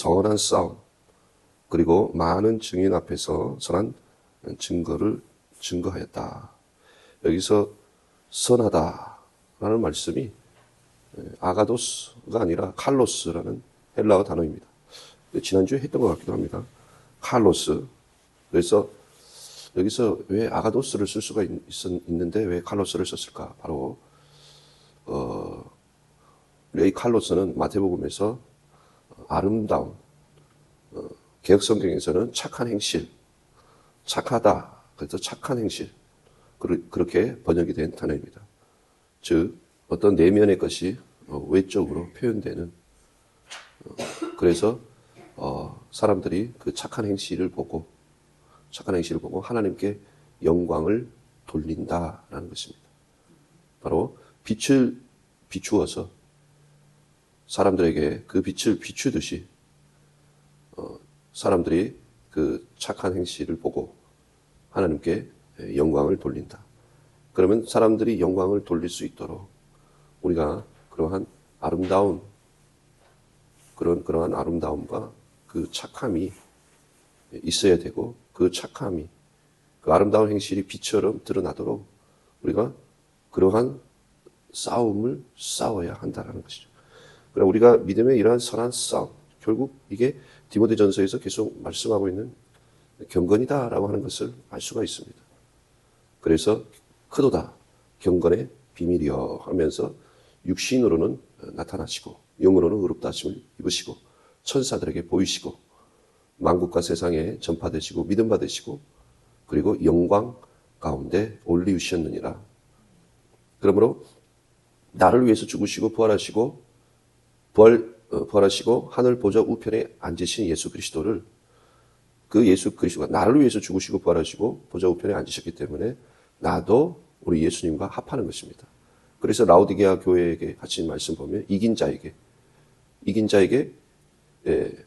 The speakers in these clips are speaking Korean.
선한 싸움, 그리고 많은 증인 앞에서 선한 증거를 증거하였다. 여기서 선하다라는 말씀이 아가도스가 아니라 칼로스라는 헬라어 단어입니다. 지난주에 했던 것 같기도 합니다. 칼로스. 그래서 여기서 왜 아가도스를 쓸 수가 있는데 왜 칼로스를 썼을까? 바로 이 칼로스는 마태복음에서 아름다운, 개혁성경에서는 착한 행실, 착하다, 그래서 착한 행실, 그렇게 번역이 된 단어입니다. 즉 어떤 내면의 것이 외적으로 표현되는, 그래서 사람들이 그 착한 행실을 보고 하나님께 영광을 돌린다라는 것입니다. 바로 빛을 비추어서 사람들에게 그 빛을 비추듯이 사람들이 그 착한 행실을 보고 하나님께 영광을 돌린다. 그러면 사람들이 영광을 돌릴 수 있도록 우리가 그러한 아름다운 그러한 아름다움과 그 착함이 있어야 되고, 그 착함이, 그 아름다운 행실이 빛처럼 드러나도록 우리가 그러한 싸움을 싸워야 한다는 것이죠. 그러나 우리가 믿음의 이러한 선한 싸움, 결국 이게 디모데전서에서 계속 말씀하고 있는 경건이다라고 하는 것을 알 수가 있습니다. 그래서 크도다 경건의 비밀이여 하면서 육신으로는 나타나시고 영으로는 의롭다 하심을 입으시고 천사들에게 보이시고 만국과 세상에 전파되시고 믿음 받으시고 그리고 영광 가운데 올리우셨느니라. 그러므로 나를 위해서 죽으시고 부활하시고 하늘 보좌 우편에 앉으신 예수 그리스도를, 그 예수 그리스도가 나를 위해서 죽으시고 부활하시고 보좌 우편에 앉으셨기 때문에 나도 우리 예수님과 합하는 것입니다. 그래서 라오디게아 교회에게 하신 말씀 보면 이긴 자에게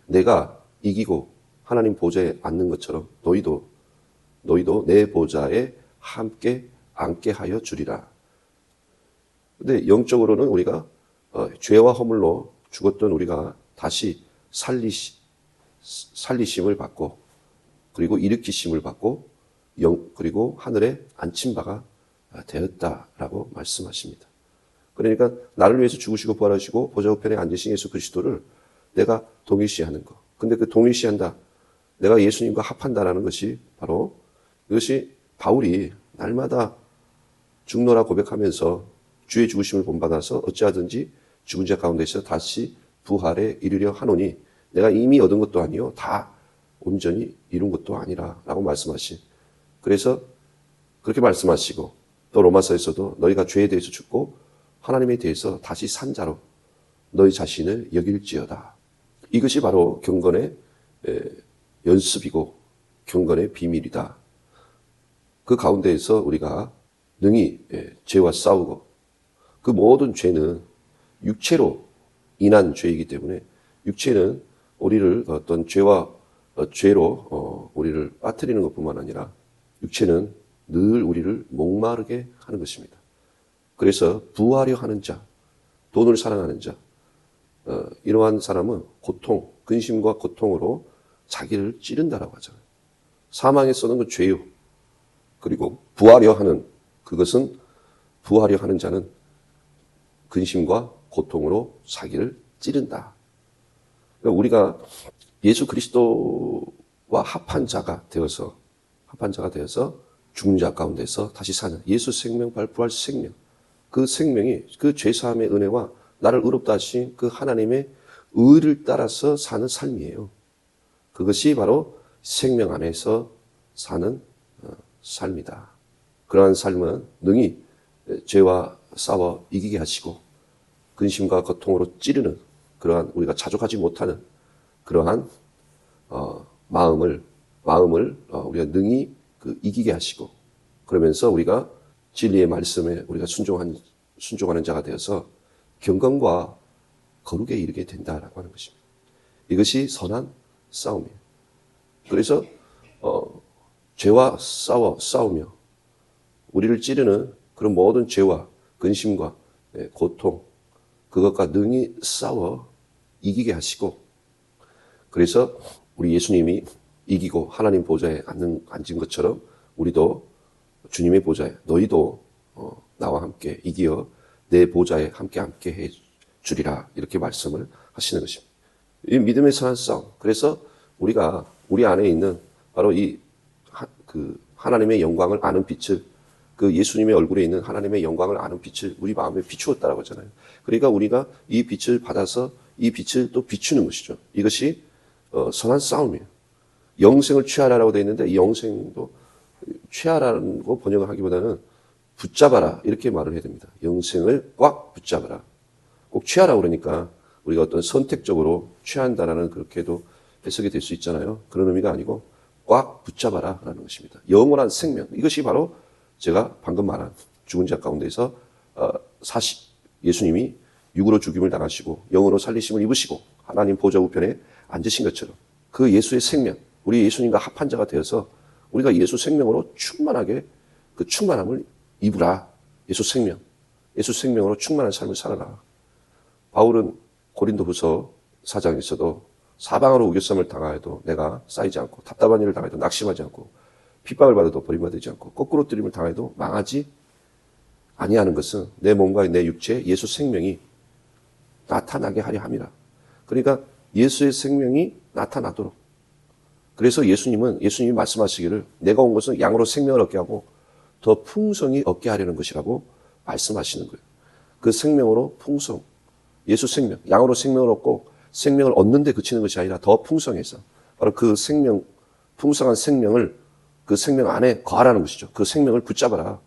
내가 이기고 하나님 보좌에 앉는 것처럼 너희도 내 보좌에 함께 앉게 하여 주리라. 근데 영적으로는 우리가 죄와 허물로 죽었던 우리가 다시 살리심을 받고 그리고 일으키심을 받고 그리고 하늘에 앉힌 바가 되었다라고 말씀하십니다. 그러니까 나를 위해서 죽으시고 부활하시고 보좌 우편에 앉으신 예수 그리스도를 내가 동일시하는 것. 근데 그 동일시한다, 내가 예수님과 합한다라는 것이 바로 이것이 바울이 날마다 죽노라 고백하면서 주의 죽으심을 본받아서 어찌하든지 죽은 자 가운데서 다시 부활에 이르려 하노니 내가 이미 얻은 것도 아니요 다 온전히 이룬 것도 아니라 라고 말씀하신, 그래서 그렇게 말씀하시고 또 로마서에서도 너희가 죄에 대해서 죽고 하나님에 대해서 다시 산 자로 너희 자신을 여길지어다. 이것이 바로 경건의 연습이고 경건의 비밀이다. 그 가운데에서 우리가 능히 죄와 싸우고, 그 모든 죄는 육체로 인한 죄이기 때문에 육체는 우리를 어떤 죄로 우리를 빠뜨리는 것뿐만 아니라 육체는 늘 우리를 목마르게 하는 것입니다. 그래서 부하려 하는 자, 돈을 사랑하는 자, 이러한 사람은 근심과 고통으로 자기를 찌른다라고 하잖아요. 사망에 써는 건 죄요. 그리고 부하려 하는 자는 근심과 고통으로 자기를 찌른다. 그러니까 우리가 예수 그리스도와 합한 자가 되어서 죽은 자 가운데서 다시 사는 예수 생명 발부할 생명, 그 생명이 그 죄사함의 은혜와 나를 의롭다 하신 그 하나님의 의를 따라서 사는 삶이에요. 그것이 바로 생명 안에서 사는 삶이다. 그러한 삶은 능히 죄와 싸워 이기게 하시고 근심과 고통으로 찌르는 그러한 우리가 자족하지 못하는 그러한 마음을 우리가 능히 이기게 하시고, 그러면서 우리가 진리의 말씀에 우리가 순종하는 자가 되어서 경건과 거룩에 이르게 된다라고 하는 것입니다. 이것이 선한 싸움이에요. 그래서 죄와 싸우며 우리를 찌르는 그런 모든 죄와 근심과 고통, 그것과 능히 싸워 이기게 하시고, 그래서 우리 예수님이 이기고 하나님 보좌에 앉은 것처럼 우리도 주님의 보좌에 너희도 나와 함께 이기어 내 보좌에 함께 해 주리라 이렇게 말씀을 하시는 것입니다. 이 믿음의 선한 싸움. 그래서 우리가 우리 안에 있는 바로 그 하나님의 영광을 아는 빛을 그 예수님의 얼굴에 있는 하나님의 영광을 아는 빛을 우리 마음에 비추었다라고 하잖아요. 그러니까 우리가 이 빛을 받아서 이 빛을 또 비추는 것이죠. 이것이 선한 싸움이에요. 영생을 취하라라고 되어 있는데 이 영생도 취하라는 거 번역을 하기보다는 붙잡아라 이렇게 말을 해야 됩니다. 영생을 꽉 붙잡아라. 꼭 취하라고 그러니까 우리가 어떤 선택적으로 취한다라는 그렇게도 해석이 될 수 있잖아요. 그런 의미가 아니고 꽉 붙잡아라 라는 것입니다. 영원한 생명. 이것이 바로 제가 방금 말한 죽은 자 가운데서 예수님이 육으로 죽임을 당하시고 영으로 살리심을 입으시고 하나님 보좌 우편에 앉으신 것처럼 그 예수의 생명, 우리 예수님과 합한 자가 되어서 우리가 예수 생명으로 충만하게 그 충만함을 입으라. 예수 생명으로 충만한 삶을 살아라. 바울은 고린도후서 4장에서도 사방으로 우겨쌈을 당하여도 내가 쌓이지 않고 답답한 일을 당해도 낙심하지 않고 핍박을 받아도 버림받지 않고 거꾸로 뜨림을 당해도 망하지 아니하는 것은 내 몸과 내 육체에 예수 생명이 나타나게 하려 함이라. 그러니까 예수의 생명이 나타나도록. 그래서 예수님이 말씀하시기를 내가 온 것은 양으로 생명을 얻게 하고 더 풍성히 얻게 하려는 것이라고 말씀하시는 거예요. 그 생명으로 풍성, 예수 생명, 양으로 생명을 얻고 생명을 얻는 데 그치는 것이 아니라 더 풍성해서 바로 그 생명, 풍성한 생명을 그 생명 안에 거하라는 것이죠. 그 생명을 붙잡아라.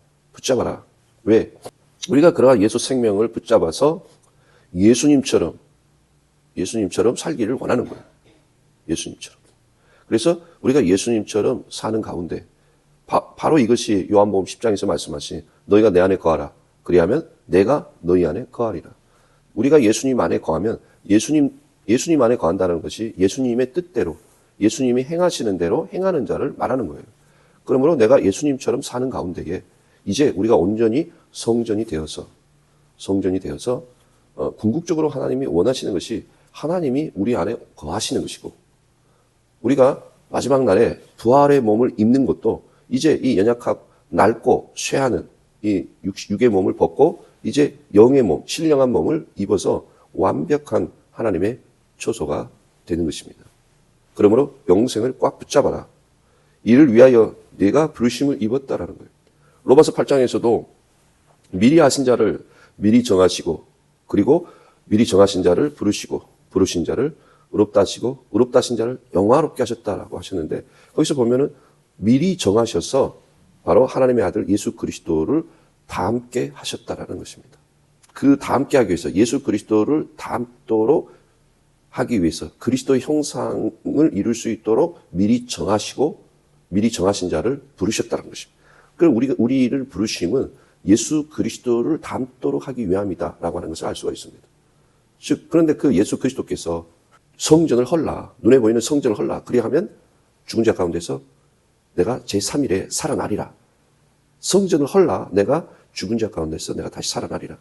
왜? 우리가 그러한 예수 생명을 붙잡아서 예수님처럼 살기를 원하는 거예요. 예수님처럼. 그래서 우리가 예수님처럼 사는 가운데 바로 이것이 요한복음 10장에서 말씀하신 너희가 내 안에 거하라. 그리하면 내가 너희 안에 거하리라. 우리가 예수님 안에 거하면 예수님 안에 거한다는 것이 예수님의 뜻대로 예수님이 행하시는 대로 행하는 자를 말하는 거예요. 그러므로 내가 예수님처럼 사는 가운데에 이제 우리가 온전히 성전이 되어서 궁극적으로 하나님이 원하시는 것이 하나님이 우리 안에 거하시는 것이고 우리가 마지막 날에 부활의 몸을 입는 것도 이제 이 연약하고 낡고 쇠하는 이 육의 몸을 벗고 이제 영의 몸, 신령한 몸을 입어서 완벽한 하나님의 초소가 되는 것입니다. 그러므로 영생을 꽉 붙잡아라. 이를 위하여 네가 부르심을 입었다라는 거예요. 로마서 8장에서도 미리 하신 자를 미리 정하시고 그리고 미리 정하신 자를 부르신 자를 의롭다 하시고 의롭다 하신 자를 영화롭게 하셨다라고 하셨는데 거기서 보면은 미리 정하셔서 바로 하나님의 아들 예수 그리스도를 다 함께 하셨다라는 것입니다. 그 다 함께 하기 위해서 예수 그리스도를 닮도록 하기 위해서 그리스도의 형상을 이룰 수 있도록 미리 정하시고 미리 정하신 자를 부르셨다는 것입니다. 그럼 우리를 부르심은 예수 그리스도를 닮도록 하기 위함이다라고 하는 것을 알 수가 있습니다. 즉 그런데 그 예수 그리스도께서 성전을 헐라 눈에 보이는 성전을 헐라 그리하면 죽은 자 가운데서 내가 제3일에 살아나리라. 성전을 헐라 내가 죽은 자 가운데서 내가 다시 살아나리라.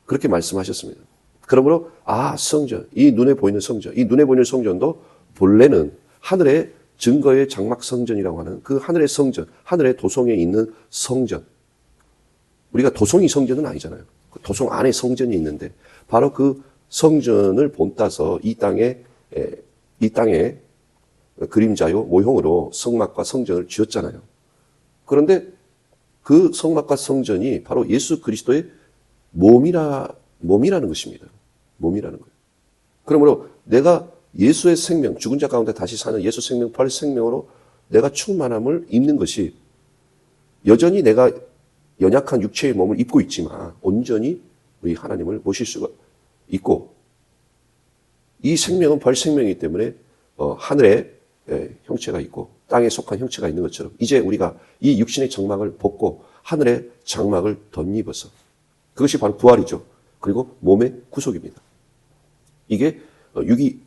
그렇게 말씀하셨습니다. 그러므로 성전, 이 눈에 보이는 성전도 본래는 하늘의 증거의 장막 성전이라고 하는 그 하늘의 성전, 하늘의 도성에 있는 성전. 우리가 도성이 성전은 아니잖아요. 도성 안에 성전이 있는데 바로 그 성전을 본따서 이 땅에 그림자요 모형으로 성막과 성전을 지었잖아요. 그런데 그 성막과 성전이 바로 예수 그리스도의 몸이라는 것입니다. 몸이라는 거예요. 그러므로 내가 예수의 생명, 죽은 자 가운데 다시 사는 예수 생명, 부활 생명으로 내가 충만함을 입는 것이 여전히 내가 연약한 육체의 몸을 입고 있지만 온전히 우리 하나님을 모실 수가 있고 이 생명은 부활 생명이기 때문에 하늘에 형체가 있고 땅에 속한 형체가 있는 것처럼 이제 우리가 이 육신의 장막을 벗고 하늘의 장막을 덧입어서 그것이 바로 부활이죠. 그리고 몸의 구속입니다. 이게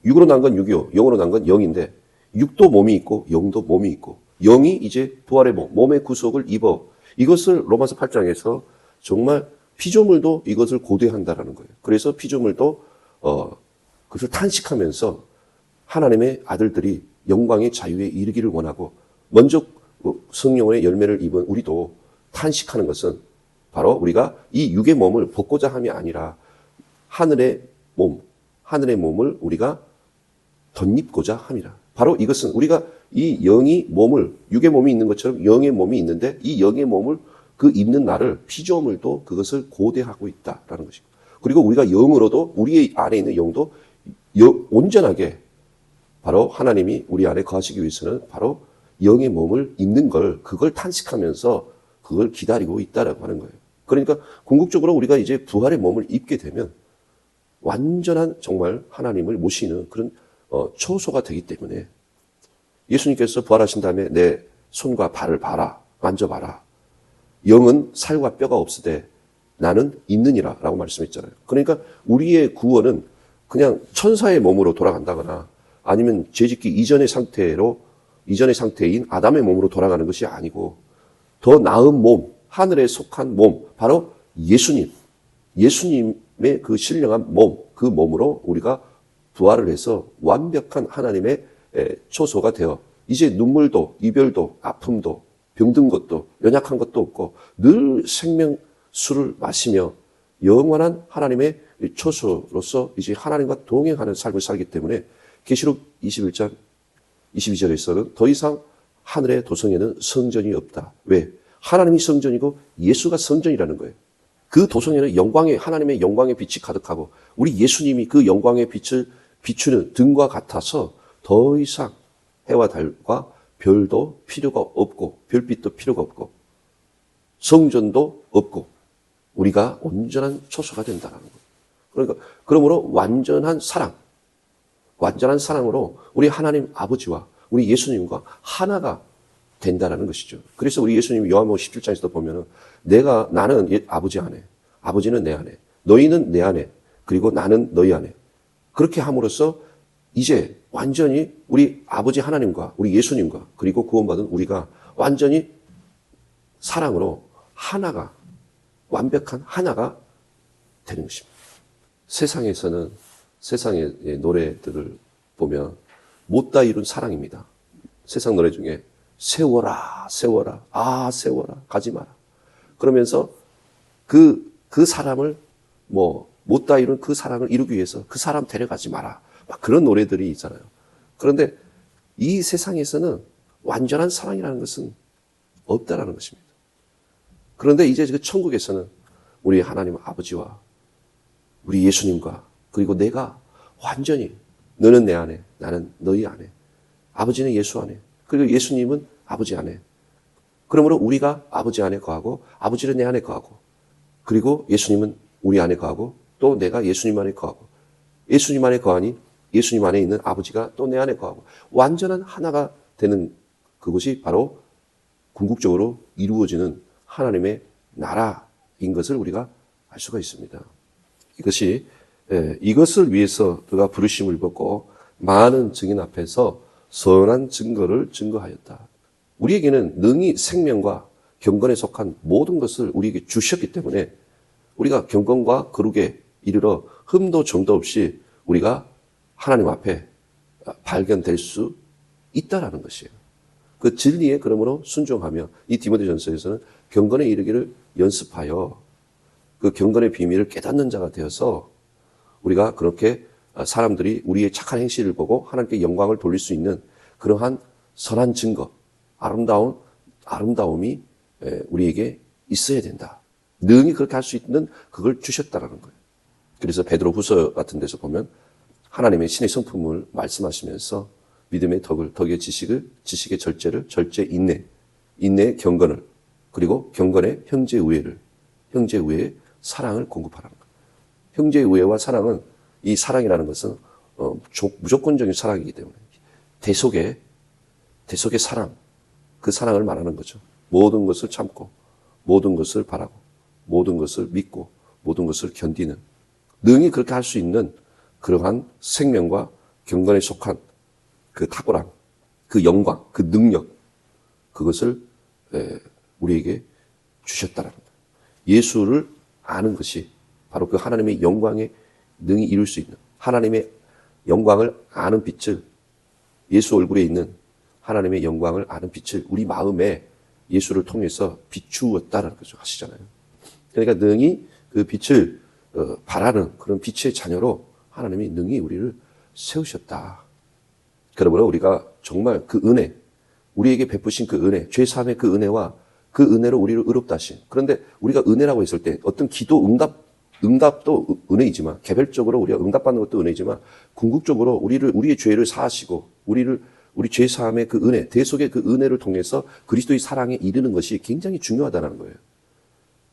육으로 난 건 육이요, 영으로 난 건 영인데 육도 몸이 있고 영도 몸이 있고 영이 이제 부활의 몸의 구속을 입어 이것을 로마서 8장에서 정말 피조물도 이것을 고대한다라는 거예요. 그래서 피조물도 그것을 탄식하면서 하나님의 아들들이 영광의 자유에 이르기를 원하고 먼저 성령의 열매를 입은 우리도 탄식하는 것은 바로 우리가 이 육의 몸을 벗고자 함이 아니라 하늘의 몸을 우리가 덧입고자 함이라. 바로 이것은 우리가 이 영이 몸을, 육의 몸이 있는 것처럼 영의 몸이 있는데 이 영의 몸을 그 입는 나를 피조물도 그것을 고대하고 있다라는 것이고, 그리고 우리가 영으로도 우리 안에 있는 영도 온전하게 바로 하나님이 우리 안에 거하시기 위해서는 바로 영의 몸을 입는 그걸 탄식하면서 그걸 기다리고 있다라고 하는 거예요. 그러니까 궁극적으로 우리가 이제 부활의 몸을 입게 되면 완전한 정말 하나님을 모시는 그런 초소가 되기 때문에 예수님께서 부활하신 다음에 내 손과 발을 봐라, 만져봐라. 영은 살과 뼈가 없으되 나는 있느니라 라고 말씀했잖아요. 그러니까 우리의 구원은 그냥 천사의 몸으로 돌아간다거나 아니면 죄짓기 이전의 상태인 아담의 몸으로 돌아가는 것이 아니고 더 나은 몸, 하늘에 속한 몸, 바로 예수님의 그 신령한 몸, 그 몸으로 우리가 부활을 해서 완벽한 하나님의 초소가 되어 이제 눈물도, 이별도, 아픔도, 병든 것도, 연약한 것도 없고 늘 생명수를 마시며 영원한 하나님의 초소로서 이제 하나님과 동행하는 삶을 살기 때문에 계시록 21장 22절에서는 더 이상 하늘의 도성에는 성전이 없다. 왜? 하나님이 성전이고 예수가 성전이라는 거예요. 그 도성에는 하나님의 영광의 빛이 가득하고 우리 예수님이 그 영광의 빛을 비추는 등과 같아서 더 이상 해와 달과 별도 필요가 없고 별빛도 필요가 없고 성전도 없고 우리가 온전한 초소가 된다는 거예요. 그러니까 그러므로 완전한 사랑으로 우리 하나님 아버지와 우리 예수님과 하나가 된다는 것이죠. 그래서 우리 예수님이 요한복음 17장에서도 보면은 나는 아버지 안에, 아버지는 내 안에, 너희는 내 안에, 그리고 나는 너희 안에. 그렇게 함으로써 이제 완전히 우리 아버지 하나님과 우리 예수님과 그리고 구원받은 우리가 완전히 사랑으로 하나가, 완벽한 하나가 되는 것입니다. 세상의 노래들을 보면 못다 이룬 사랑입니다. 세상 노래 중에 세워라, 세워라, 세워라, 가지 마라. 그러면서 그 사람을 못다 이룬 그 사랑을 이루기 위해서 그 사람 데려가지 마라. 막 그런 노래들이 있잖아요. 그런데 이 세상에서는 완전한 사랑이라는 것은 없다라는 것입니다. 그런데 이제 그 천국에서는 우리 하나님 아버지와 우리 예수님과 그리고 내가 완전히 너는 내 안에, 나는 너희 안에, 아버지는 예수 안에, 그리고 예수님은 아버지 안에. 그러므로 우리가 아버지 안에 거하고 아버지는 내 안에 거하고 그리고 예수님은 우리 안에 거하고 또 내가 예수님 안에 거하고 예수님 안에 거하니 예수님 안에 있는 아버지가 또 내 안에 거하고 완전한 하나가 되는 그것이 바로 궁극적으로 이루어지는 하나님의 나라인 것을 우리가 알 수가 있습니다. 이것을 위해서 그가 부르심을 받고 많은 증인 앞에서 선한 증거를 증거하였다. 우리에게는 능히 생명과 경건에 속한 모든 것을 우리에게 주셨기 때문에 우리가 경건과 거룩에 이르러 흠도 점도 없이 우리가 하나님 앞에 발견될 수 있다라는 것이에요. 그 진리에 그러므로 순종하며 이 디모데전서에서는 경건에 이르기를 연습하여 그 경건의 비밀을 깨닫는 자가 되어서 우리가 그렇게 사람들이 우리의 착한 행실을 보고 하나님께 영광을 돌릴 수 있는 그러한 선한 증거, 아름다움이 우리에게 있어야 된다. 능히 그렇게 할 수 있는 그걸 주셨다라는 거예요. 그래서 베드로 후서 같은 데서 보면 하나님의 신의 성품을 말씀하시면서 믿음의 덕의 지식의 절제를, 인내의 경건을, 그리고 경건의 형제의 사랑을 공급하라는 거예요. 형제의 우애와 사랑은 이 사랑이라는 것은 무조건적인 사랑이기 때문에 대속의 사랑, 그 사랑을 말하는 거죠. 모든 것을 참고, 모든 것을 바라고, 모든 것을 믿고, 모든 것을 견디는 능히 그렇게 할 수 있는 그러한 생명과 경건에 속한 그 탁월함, 그 영광, 그 능력, 그것을 우리에게 주셨다라는 거예요. 예수를 아는 것이 바로 그 하나님의 영광에 능히 이룰 수 있는 하나님의 영광을 아는 빛을 예수 얼굴에 있는 하나님의 영광을 아는 빛을 우리 마음에 예수를 통해서 비추었다라는 것을 하시잖아요. 그러니까 능히 그 빛을 바라는 그런 빛의 자녀로 하나님이 능히 우리를 세우셨다. 그러므로 우리가 정말 그 은혜, 우리에게 베푸신 그 은혜, 죄사함의 그 은혜와 그 은혜로 우리를 의롭다 하신. 그런데 우리가 은혜라고 했을 때 어떤 기도 응답도 은혜이지만, 개별적으로 우리가 응답받는 것도 은혜이지만, 궁극적으로 우리의 죄를 사하시고 우리 죄사함의 그 은혜, 대속의 그 은혜를 통해서 그리스도의 사랑에 이르는 것이 굉장히 중요하다는 거예요.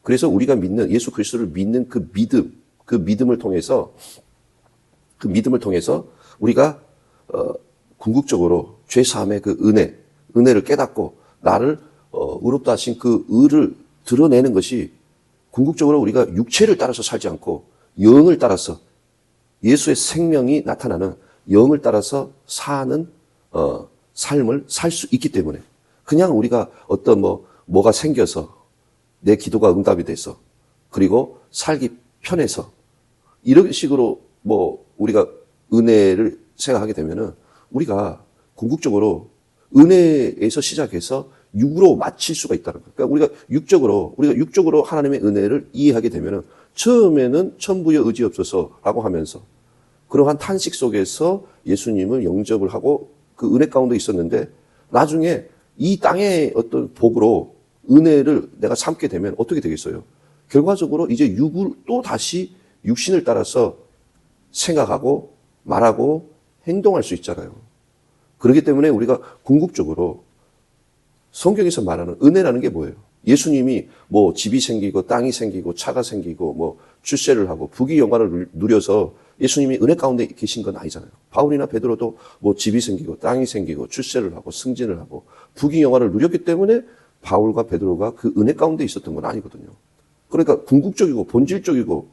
그래서 우리가 믿는, 예수 그리스도를 믿는 그 믿음을 통해서 우리가 궁극적으로 죄사함의 그 은혜를 깨닫고 나를 의롭다 하신 그 의를 드러내는 것이 궁극적으로 우리가 육체를 따라서 살지 않고 영을 따라서 예수의 생명이 나타나는 영을 따라서 사는 삶을 살 수 있기 때문에, 그냥 우리가 어떤 뭐가 생겨서 내 기도가 응답이 돼서 그리고 살기 편해서 이런 식으로 우리가 은혜를 생각하게 되면은 우리가 궁극적으로 은혜에서 시작해서 육으로 마칠 수가 있다는 거예요. 그러니까 우리가 육적으로 하나님의 은혜를 이해하게 되면은 처음에는 천부여 의지 없어서라고 하면서 그러한 탄식 속에서 예수님을 영접을 하고 그 은혜 가운데 있었는데, 나중에 이 땅의 어떤 복으로 은혜를 내가 삼게 되면 어떻게 되겠어요? 결과적으로 이제 육을 또 다시 육신을 따라서 생각하고 말하고 행동할 수 있잖아요. 그렇기 때문에 우리가 궁극적으로 성경에서 말하는 은혜라는 게 뭐예요? 예수님이 집이 생기고 땅이 생기고 차가 생기고 출세를 하고 부귀 영화를 누려서 예수님이 은혜 가운데 계신 건 아니잖아요. 바울이나 베드로도 집이 생기고 땅이 생기고 출세를 하고 승진을 하고 부귀 영화를 누렸기 때문에 바울과 베드로가 그 은혜 가운데 있었던 건 아니거든요. 그러니까 궁극적이고 본질적이고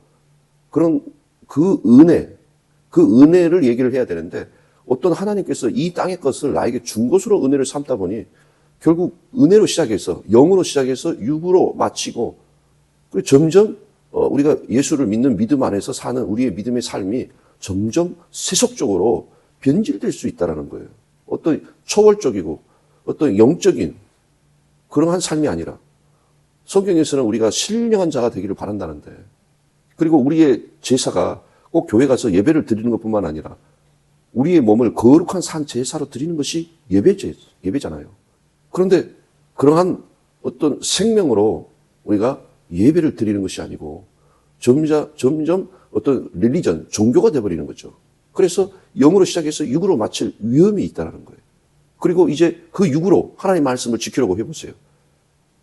그런 그 은혜를 얘기를 해야 되는데, 어떤 하나님께서 이 땅의 것을 나에게 준 것으로 은혜를 삼다 보니 결국 은혜로 시작해서 영으로 시작해서 육으로 마치고, 그리고 점점 우리가 예수를 믿는 믿음 안에서 사는 우리의 믿음의 삶이 점점 세속적으로 변질될 수 있다는 거예요. 어떤 초월적이고 어떤 영적인 그러한 삶이 아니라, 성경에서는 우리가 신령한 자가 되기를 바란다는데, 그리고 우리의 제사가 꼭 교회 가서 예배를 드리는 것뿐만 아니라 우리의 몸을 거룩한 산 제사로 드리는 것이 예배잖아요. 그런데 그러한 어떤 생명으로 우리가 예배를 드리는 것이 아니고 점점 어떤 종교가 되어버리는 거죠. 그래서 영으로 시작해서 육으로 마칠 위험이 있다는 거예요. 그리고 이제 그 육으로 하나님의 말씀을 지키려고 해보세요.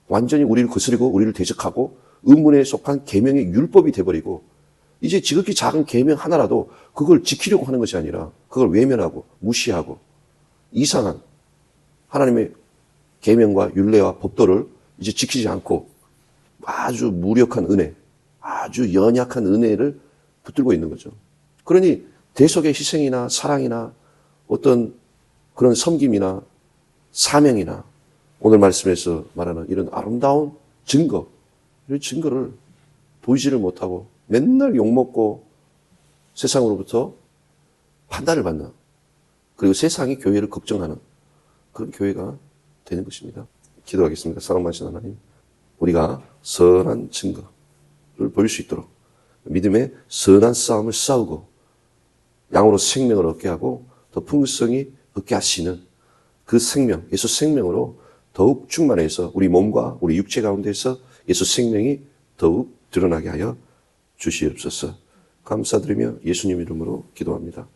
완전히 우리를 거스리고 우리를 대적하고 의문에 속한 계명의 율법이 돼버리고, 이제 지극히 작은 계명 하나라도 그걸 지키려고 하는 것이 아니라 그걸 외면하고 무시하고 이상한 하나님의 계명과 율례와 법도를 이제 지키지 않고 아주 무력한 은혜, 아주 연약한 은혜를 붙들고 있는 거죠. 그러니 대속의 희생이나 사랑이나 어떤 그런 섬김이나 사명이나 오늘 말씀에서 말하는 이런 아름다운 증거, 이런 증거를 보이지를 못하고 맨날 욕먹고 세상으로부터 판단을 받는, 그리고 세상이 교회를 걱정하는 그런 교회가 되는 것입니다. 기도하겠습니다. 사랑 많으신 하나님, 우리가 선한 증거를 보일 수 있도록 믿음의 선한 싸움을 싸우고 양으로 생명을 얻게 하고 더 풍성히 얻게 하시는 그 생명, 예수 생명으로 더욱 충만해서 우리 몸과 우리 육체 가운데서 예수 생명이 더욱 드러나게 하여 주시옵소서. 감사드리며 예수님 이름으로 기도합니다.